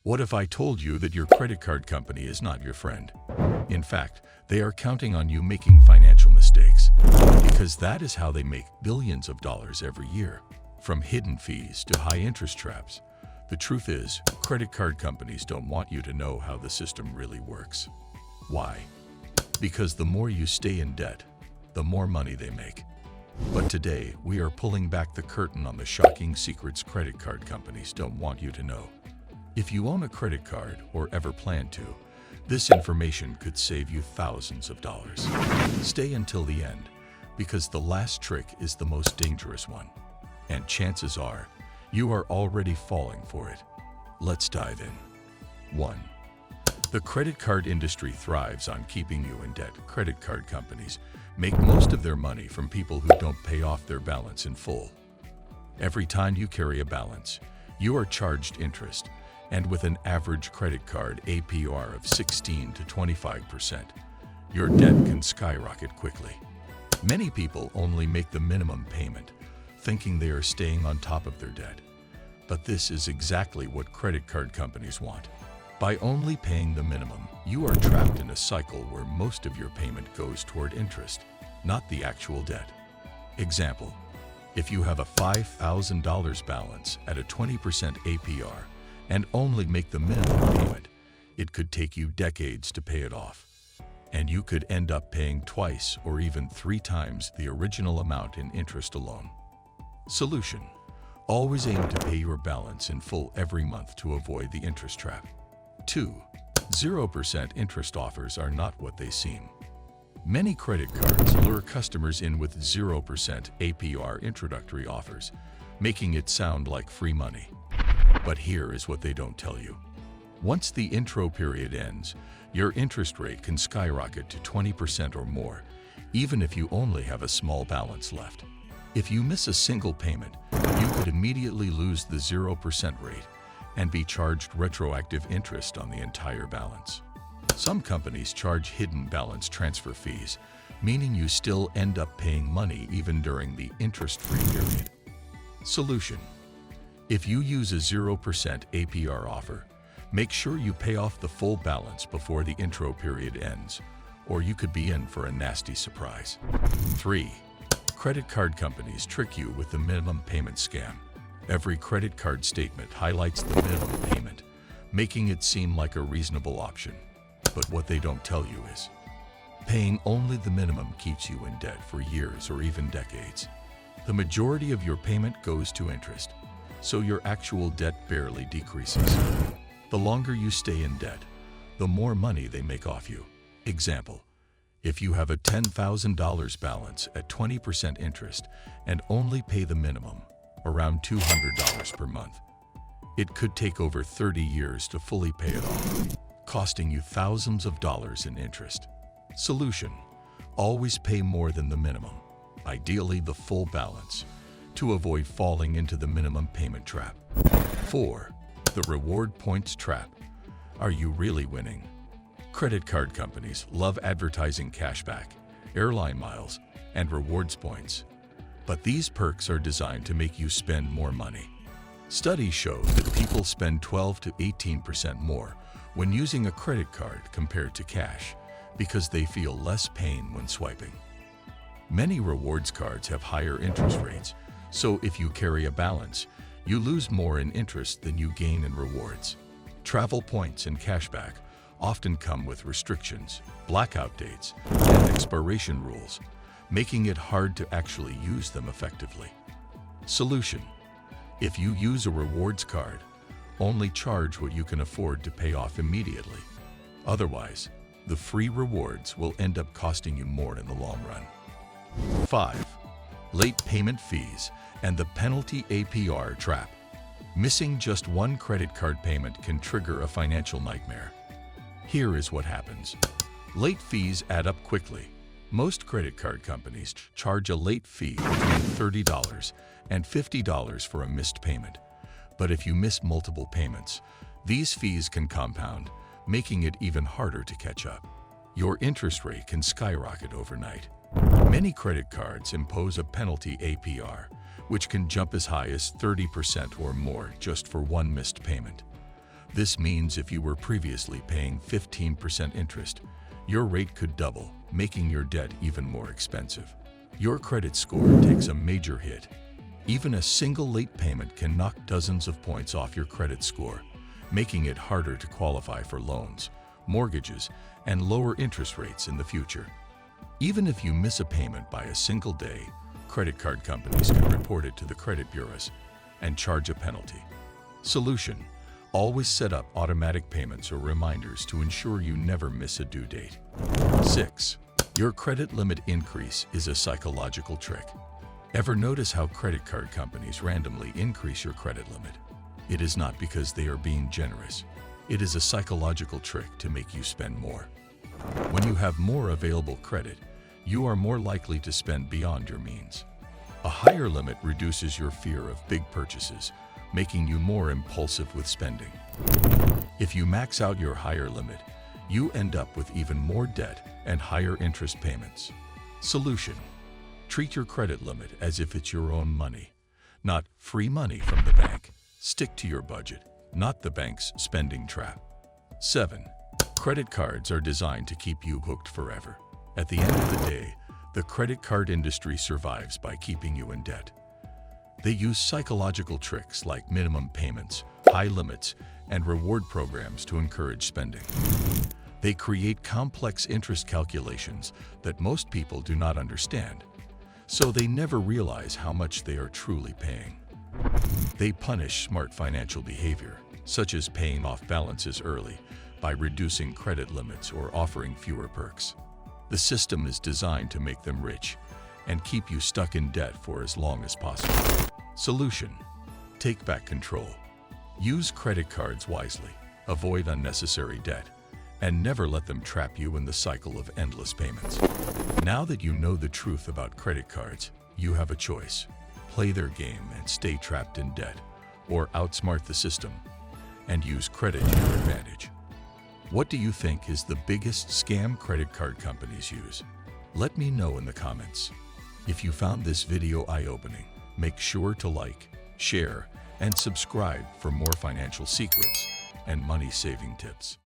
What if I told you that your credit card company is not your friend? In fact, they are counting on you making financial mistakes, because that is how they make billions of dollars every year. From hidden fees to high interest traps, the truth is, credit card companies don't want you to know how the system really works. Why? Because the more you stay in debt, the more money they make. But today, we are pulling back the curtain on the shocking secrets credit card companies don't want you to know. If you own a credit card or ever plan to, this information could save you thousands of dollars. Stay until the end, because the last trick is the most dangerous one. And chances are, you are already falling for it. Let's dive in. 1. The credit card industry thrives on keeping you in debt. Credit card companies make most of their money from people who don't pay off their balance in full. Every time you carry a balance, you are charged interest, and with an average credit card APR of 16 to 25%, your debt can skyrocket quickly. Many people only make the minimum payment, thinking they are staying on top of their debt. But this is exactly what credit card companies want. By only paying the minimum, you are trapped in a cycle where most of your payment goes toward interest, not the actual debt. Example, if you have a $5,000 balance at a 20% APR and only make the minimum payment, it could take you decades to pay it off. And you could end up paying twice or even 3 times the original amount in interest alone. Solution: always aim to pay your balance in full every month to avoid the interest trap. 2. 0% interest offers are not what they seem. Many credit cards lure customers in with 0% APR introductory offers, making it sound like free money. But here is what they don't tell you. Once the intro period ends, your interest rate can skyrocket to 20% or more, even if you only have a small balance left. If you miss a single payment, you could immediately lose the 0% rate and be charged retroactive interest on the entire balance. Some companies charge hidden balance transfer fees, meaning you still end up paying money even during the interest-free period. Solution: if you use a 0% APR offer, make sure you pay off the full balance before the intro period ends, or you could be in for a nasty surprise. 3. Credit card companies trick you with the minimum payment scam. Every credit card statement highlights the minimum payment, making it seem like a reasonable option. But what they don't tell you is, paying only the minimum keeps you in debt for years or even decades. The majority of your payment goes to interest, so your actual debt barely decreases. The longer you stay in debt, the more money they make off you. Example: if you have a $10,000 balance at 20% interest and only pay the minimum, around $200 per month, it could take over 30 years to fully pay it off, costing you thousands of dollars in interest. Solution: always pay more than the minimum, ideally the full balance, to avoid falling into the minimum payment trap. 4. The reward points trap. Are you really winning? Credit card companies love advertising cashback, airline miles, and rewards points. But these perks are designed to make you spend more money. Studies show that people spend 12 to 18% more when using a credit card compared to cash, because they feel less pain when swiping. Many rewards cards have higher interest rates, so if you carry a balance, you lose more in interest than you gain in rewards. Travel points and cashback often come with restrictions, blackout dates, and expiration rules, making it hard to actually use them effectively. Solution: if you use a rewards card, only charge what you can afford to pay off immediately. Otherwise, the free rewards will end up costing you more in the long run. 5. Late payment fees and the penalty APR trap. Missing just one credit card payment can trigger a financial nightmare. Here is what happens. Late fees add up quickly. Most credit card companies charge a late fee between $30 and $50 for a missed payment. But if you miss multiple payments, these fees can compound, making it even harder to catch up. Your interest rate can skyrocket overnight. Many credit cards impose a penalty APR, which can jump as high as 30% or more just for one missed payment. This means if you were previously paying 15% interest, your rate could double, making your debt even more expensive. Your credit score takes a major hit. Even a single late payment can knock dozens of points off your credit score, making it harder to qualify for loans, mortgages, and lower interest rates in the future. Even if you miss a payment by a single day, credit card companies can report it to the credit bureaus and charge a penalty. Solution: always set up automatic payments or reminders to ensure you never miss a due date. 6. Your credit limit increase is a psychological trick. Ever notice how credit card companies randomly increase your credit limit? It is not because they are being generous. It is a psychological trick to make you spend more. When you have more available credit, you are more likely to spend beyond your means. A higher limit reduces your fear of big purchases, making you more impulsive with spending. If you max out your higher limit, you end up with even more debt and higher interest payments. Solution: treat your credit limit as if it's your own money, not free money from the bank. Stick to your budget, not the bank's spending trap. 7. Credit cards are designed to keep you hooked forever. At the end of the day, the credit card industry survives by keeping you in debt. They use psychological tricks like minimum payments, high limits, and reward programs to encourage spending. They create complex interest calculations that most people do not understand, so they never realize how much they are truly paying. They punish smart financial behavior, such as paying off balances early by reducing credit limits or offering fewer perks. The system is designed to make them rich and keep you stuck in debt for as long as possible. Solution: take back control. Use credit cards wisely, avoid unnecessary debt, and never let them trap you in the cycle of endless payments. Now that you know the truth about credit cards, you have a choice. Play their game and stay trapped in debt, or outsmart the system and use credit to your advantage. What do you think is the biggest scam credit card companies use? Let me know in the comments. If you found this video eye-opening, make sure to like, share, and subscribe for more financial secrets and money-saving tips.